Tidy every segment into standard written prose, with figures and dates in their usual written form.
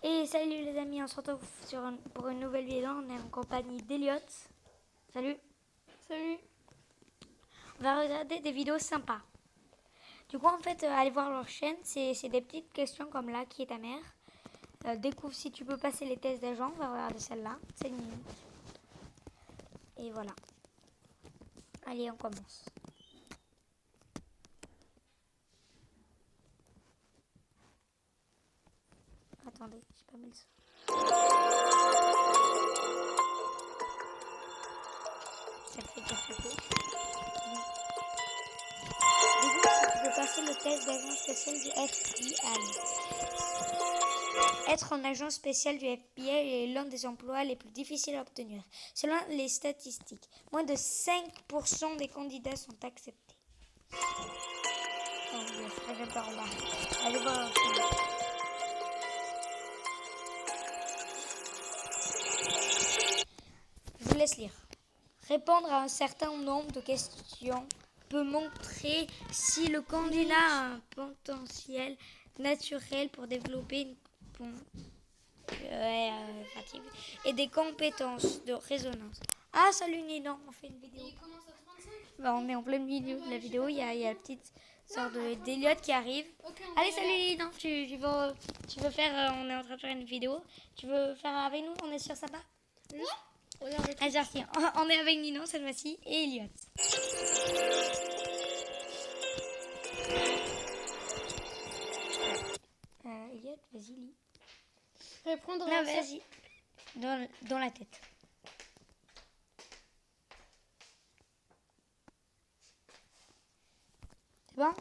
Et salut les amis, on se retrouve pour une nouvelle vidéo. On est en compagnie d'Eliott. Salut. Salut. On va regarder des vidéos sympas. Du coup, en fait, allez voir leur chaîne. C'est des petites questions comme là, qui est ta mère. Découvre si tu peux passer les tests d'agent. On va regarder celle-là. C'est une minute. Et voilà. Allez, on commence. Attendez, j'ai pas mis le son. Ça fait café. Découvre si tu peux passer le test d'agent spécial du FBI. Être un agent spécial du FBI est l'un des emplois les plus difficiles à obtenir. Selon les statistiques, moins de 5% des candidats sont acceptés. Oh, je vais par là. Allez voir. Je vous laisse lire. Répondre à un certain nombre de questions peut montrer si le candidat a un potentiel naturel pour développer une et des compétences de résonance. Ah, salut Nino, on fait une vidéo. On est en plein milieu de la vidéo, il y a la petite sorte d'Eliott qui arrive. Allez, salut Nino, tu veux faire, on est en train de faire une vidéo. Tu veux faire avec nous, on est sur Sapa? Allez, on est avec Nino cette fois-ci et Eliott. Eliott, vas-y, lis. Répondre Non, vas-y. Dans la tête. C'est bon?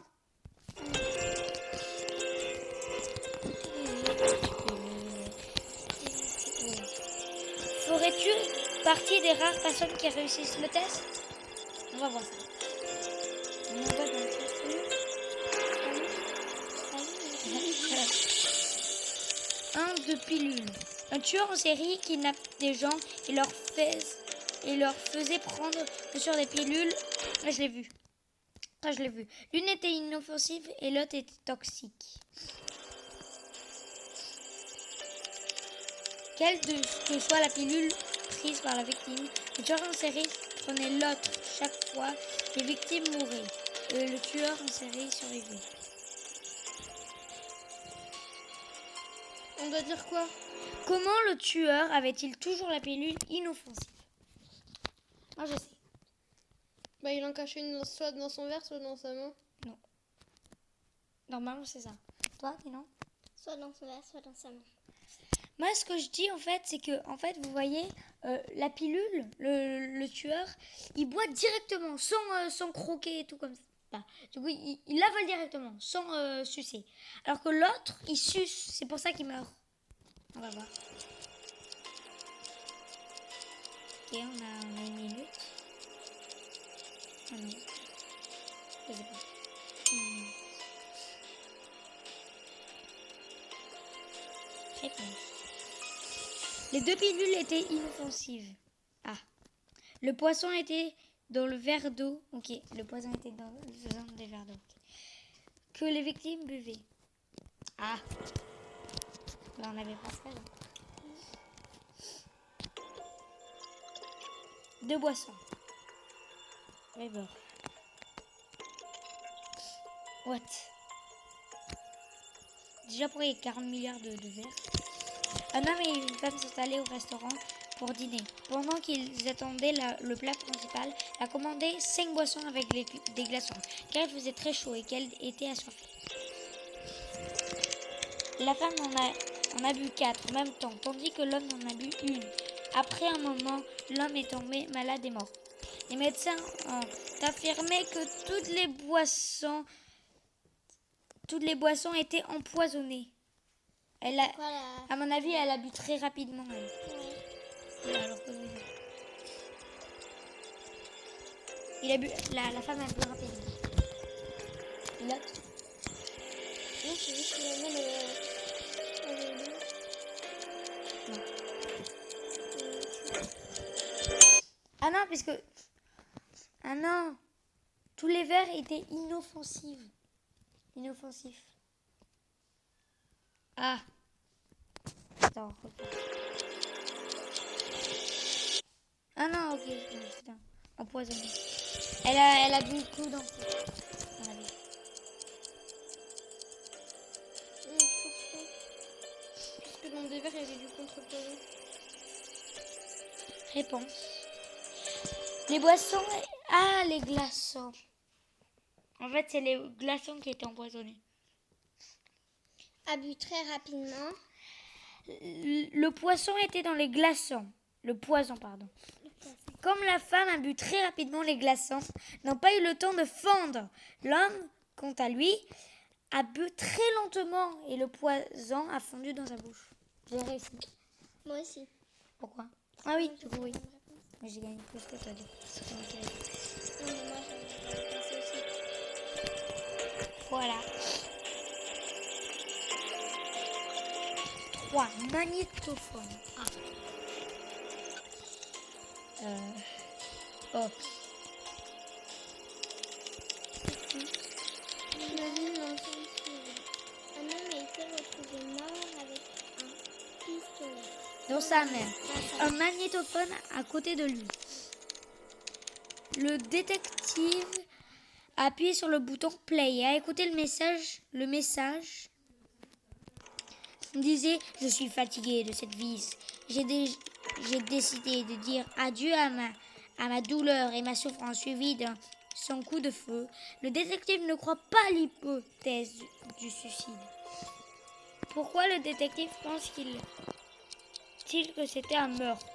Ferais-tu partie des rares personnes qui réussissent le test? On va voir ça. On va dans le test. Un de pilules. Un tueur en série kidnappe des gens et leur faisait prendre sur des pilules. Ah, je l'ai vu. L'une était inoffensive et l'autre était toxique. Quelle que soit la pilule prise par la victime, le tueur en série prenait l'autre chaque fois. Les victimes mouraient et le tueur en série survivait. On doit dire quoi? Comment le tueur avait-il toujours la pilule inoffensive? Moi je sais. Bah il en cachait une soit dans son verre, soit dans sa main. Non. Normalement c'est ça. Toi, non? Soit dans son verre, soit dans sa main. Moi, ce que je dis, en fait, c'est que, en fait, vous voyez, la pilule, le tueur, il boit directement, sans croquer et tout comme ça. Du coup, il l'avale directement, sans sucer. Alors que l'autre, il suce, c'est pour ça qu'il meurt. On va voir. Ok, on a une minute. Ah non. Je sais pas. Réponse. Les deux pilules étaient inoffensives. Ah. Le poisson était dans le verre d'eau. Ok, le poison était dans des verres d'eau. Okay. Que les victimes buvaient. Ah. Là, on avait pas ça. Là. Deux boissons. Weber. What? Déjà pour les 40 milliards de verres. Un homme et une femme sont allés au restaurant pour dîner. Pendant qu'ils attendaient le plat principal, elle a commandé 5 boissons avec des glaçons, car il faisait très chaud et qu'elle était assoiffée. La femme en a bu 4 en même temps, tandis que l'homme en a bu une. Après un moment, l'homme est tombé malade et mort. Les médecins ont affirmé que toutes les boissons étaient empoisonnées. À mon avis, elle a bu très rapidement. Elle. Ouais. Alors que il a bu, la femme a bu rapidement. L'autre. Non, c'est juste finalement Non. Ah non, parce que... Ah non. Tous les verres étaient inoffensifs. Ah. Attends, regarde. Ah non, ok. Non, c'est un empoisonné. Elle a bu tout dans ce... Allez. Parce que dans des verres, il y avait du contrepoison. Réponse. Les boissons... Ah, les glaçons. En fait, c'est les glaçons qui étaient empoisonnés. A bu très rapidement. Le poisson était dans les glaçons. Le poison, pardon. Comme la femme a bu très rapidement les glaçons, n'ont pas eu le temps de fondre. L'homme, quant à lui, a bu très lentement et le poison a fondu dans sa bouche. J'ai réussi. Moi aussi. Pourquoi? Ah oui, du coup, oui. Mais j'ai gagné plus que toi, du coup. Non, mais moi, j'avais pensé aussi. Voilà. 3. Magnétophone. Ah. Oh. Imagine l'enfant suivant. Un homme a été retrouvé mort avec un pistolet. Dans sa main. Un magnétophone à côté de lui. Le détective a appuyé sur le bouton play et a écouté le message. Le message disait: je suis fatigué de cette vie. J'ai décidé de dire adieu à ma douleur et ma souffrance suivie d'un son coup de feu. Le détective ne croit pas à l'hypothèse du suicide. Pourquoi le détective pense-t-il que c'était un meurtre?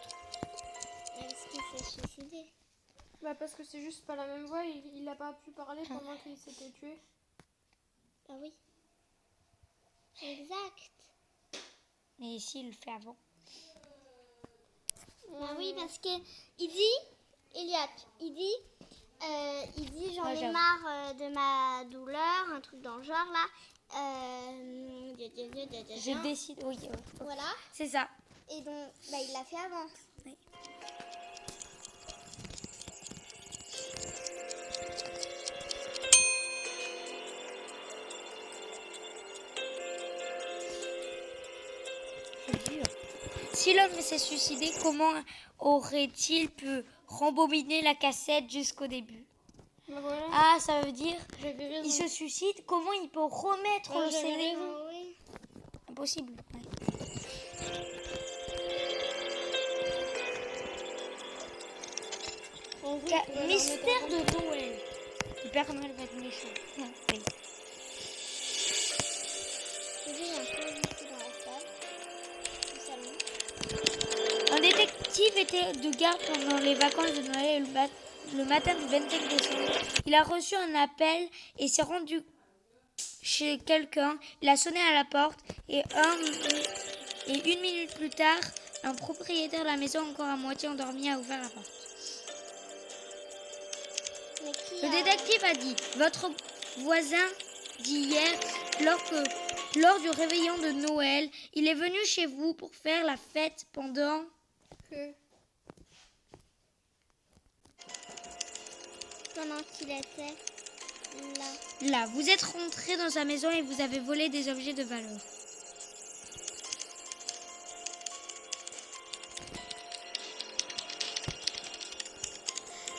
Est-ce qu'il s'est suicidé? Bah parce que c'est juste pas la même voix, il n'a pas pu parler pendant qu'il s'était tué. Ah oui. Exact. Mais ici, il le fait avant. Ah oui, parce que il dit, Elliot, il dit j'en ai marre de ma douleur, un truc dans le genre là. Je décide, oui. Voilà. C'est ça. Et donc, bah, il l'a fait avant. Oui. C'est dur. Si l'homme s'est suicidé, comment aurait-il pu rembobiner la cassette jusqu'au début? Bah voilà. Ah, ça veut dire J'avais raison. il se suicide, comment il peut remettre le j'avais CD? raison. Oui. Impossible. Ouais. En vrai, on va leur Mystère mettre de Noël. Le Père Noël va être méchant. Oui. Il y a un peu ici dans la salle, au salon. Un détective était de garde pendant les vacances de Noël et le matin du 25 décembre. Il a reçu un appel et s'est rendu chez quelqu'un. Il a sonné à la porte et une minute plus tard, un propriétaire de la maison encore à moitié endormi a ouvert la porte. Mais qui Le a- détective a dit: votre voisin d'hier, lors du réveillon de Noël, il est venu chez vous pour faire la fête pendant... Pendant qu'il était là. Là, vous êtes rentré dans sa maison et vous avez volé des objets de valeur.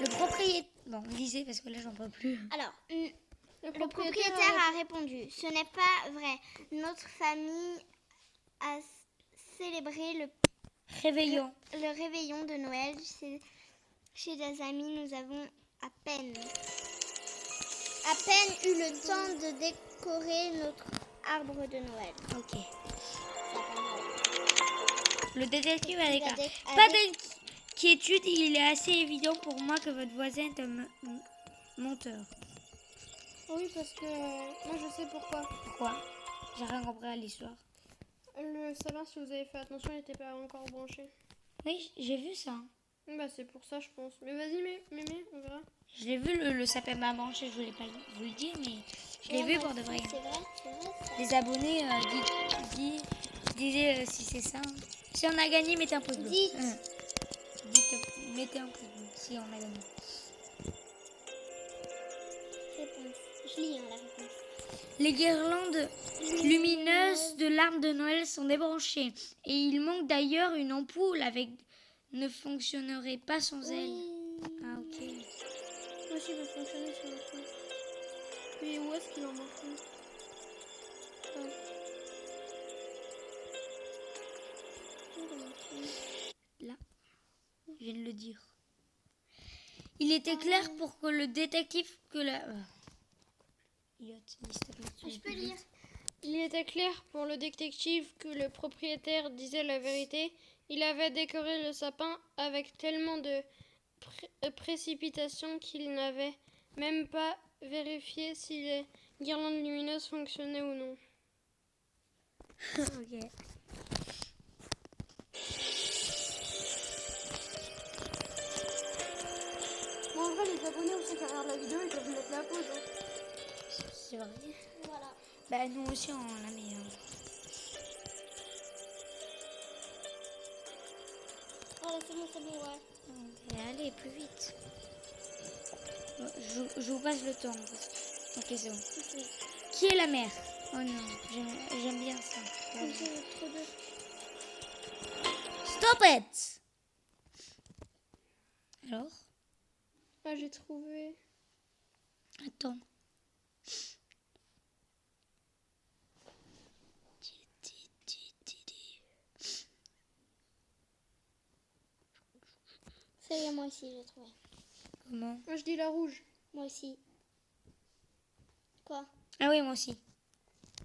Le propriétaire... Bon, lisez parce que là, j'en peux plus. Alors, le propriétaire a répondu: ce n'est pas vrai. Notre famille a célébré le Réveillon. réveillon de Noël chez des amis. Nous avons à peine eu le temps de décorer notre arbre de Noël. Ok. Ça va mal. Le détective a déclaré: a pas d'inquiétude, il est assez évident pour moi que votre voisin est un menteur. Oui, parce que moi je sais pourquoi. Pourquoi? J'ai rien compris à l'histoire. Le salon, si vous avez fait attention, il n'était pas encore branché. Oui, j'ai vu ça. Bah c'est pour ça je pense. Mais vas-y, mémé, on verra. Je l'ai vu, le sapin m'a branché, je voulais pas vous le dire, mais je l'ai vu pour de vrai. C'est vrai, ça. Les abonnés disaient si c'est ça. Si on a gagné, mettez un pouce bleu. Dites. Mettez un pouce bleu si on a gagné. Réponse. Je lis la réponse. Les guirlandes lumineuses de l'arbre de Noël sont débranchées. Et il manque d'ailleurs une ampoule avec ne fonctionnerait pas sans elle. Ah ok. Moi aussi, il va fonctionner sur le truc. Mais où est-ce qu'il en manque une? Là, je viens de le dire. Il était clair pour que le détective que la... Je peux lire. Il était clair pour le détective que le propriétaire disait la vérité. Il avait décoré le sapin avec tellement de précipitation qu'il n'avait même pas vérifié si les guirlandes lumineuses fonctionnaient ou non. Ok. Bon, en vrai, les abonnés aussi qui regardent la vidéo, ils peuvent mettre la pause. C'est vrai. Voilà. Bah nous aussi on l'a mis. Voilà, c'est bon, ouais. Allez, plus vite. Bon, je vous passe le temps. Ok, c'est bon. Qui est la mère? Oh non, j'aime bien ça. Trop dur. Stop it! Alors? Ah, j'ai trouvé. Attends. Ça y est, moi aussi, j'ai trouvé. Comment? Moi, je dis la rouge. Moi aussi. Quoi? Ah oui, moi aussi.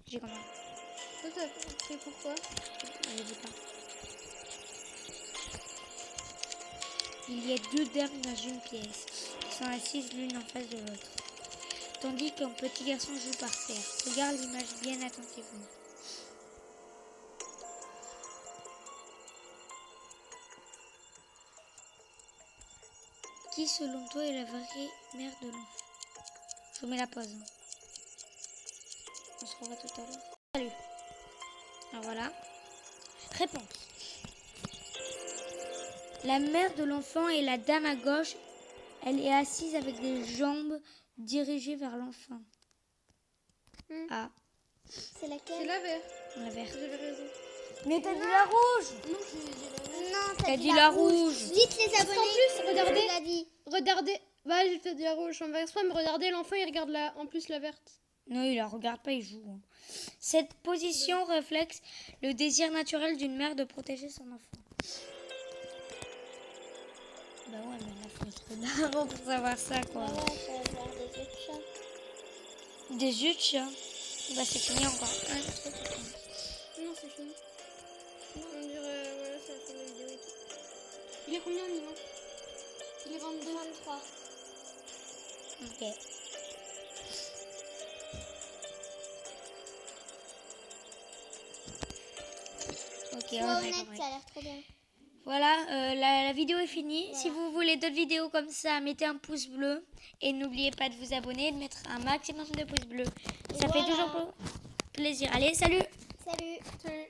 J'ai compris. Toi, t'as fait pourquoi? Je dis pas. Il y a deux dames dans une pièce, qui sont assises l'une en face de l'autre, tandis qu'un petit garçon joue par terre. Regarde l'image bien attentivement. Qui, selon toi, est la vraie mère de l'enfant? Je mets la pause. On se revoit tout à l'heure. Salut. Alors voilà. Réponse. La mère de l'enfant est la dame à gauche. Elle est assise avec les jambes dirigées vers l'enfant. Ah, C'est laquelle? C'est la verte. la verte. J'avais raison. Mais t'as dit la rouge. Non, j'ai dit la verte. Non, T'as dit la rouge. Dites les abonnés. En plus, regardez. Je l'ai dit. Regardez. Bah, j'ai peut-être dit la rouge. On va exprès, mais regardez, l'enfant, il regarde en plus la verte. Non, il la regarde pas, il joue. Hein. Cette position reflète le désir naturel d'une mère de protéger son enfant. Bah ouais, mais là, faut être d'avant pour savoir ça, quoi. Ah ouais, ça va faire des yeux de chat. Des yeux de chat. Bah c'est fini encore. Un truc, c'est fini. Non, c'est fini. On dirait, voilà, c'est la fin de la vidéo et tout. Il est combien, Nina? Il est 22. 23. Ok. Ok, Sois on a honnête, compris. ça a l'air trop bien. Voilà, la vidéo est finie. Voilà. Si vous voulez d'autres vidéos comme ça, mettez un pouce bleu. Et n'oubliez pas de vous abonner et de mettre un maximum de pouces bleus. Ça fait voilà. toujours plaisir. Allez, salut! Salut. Salut.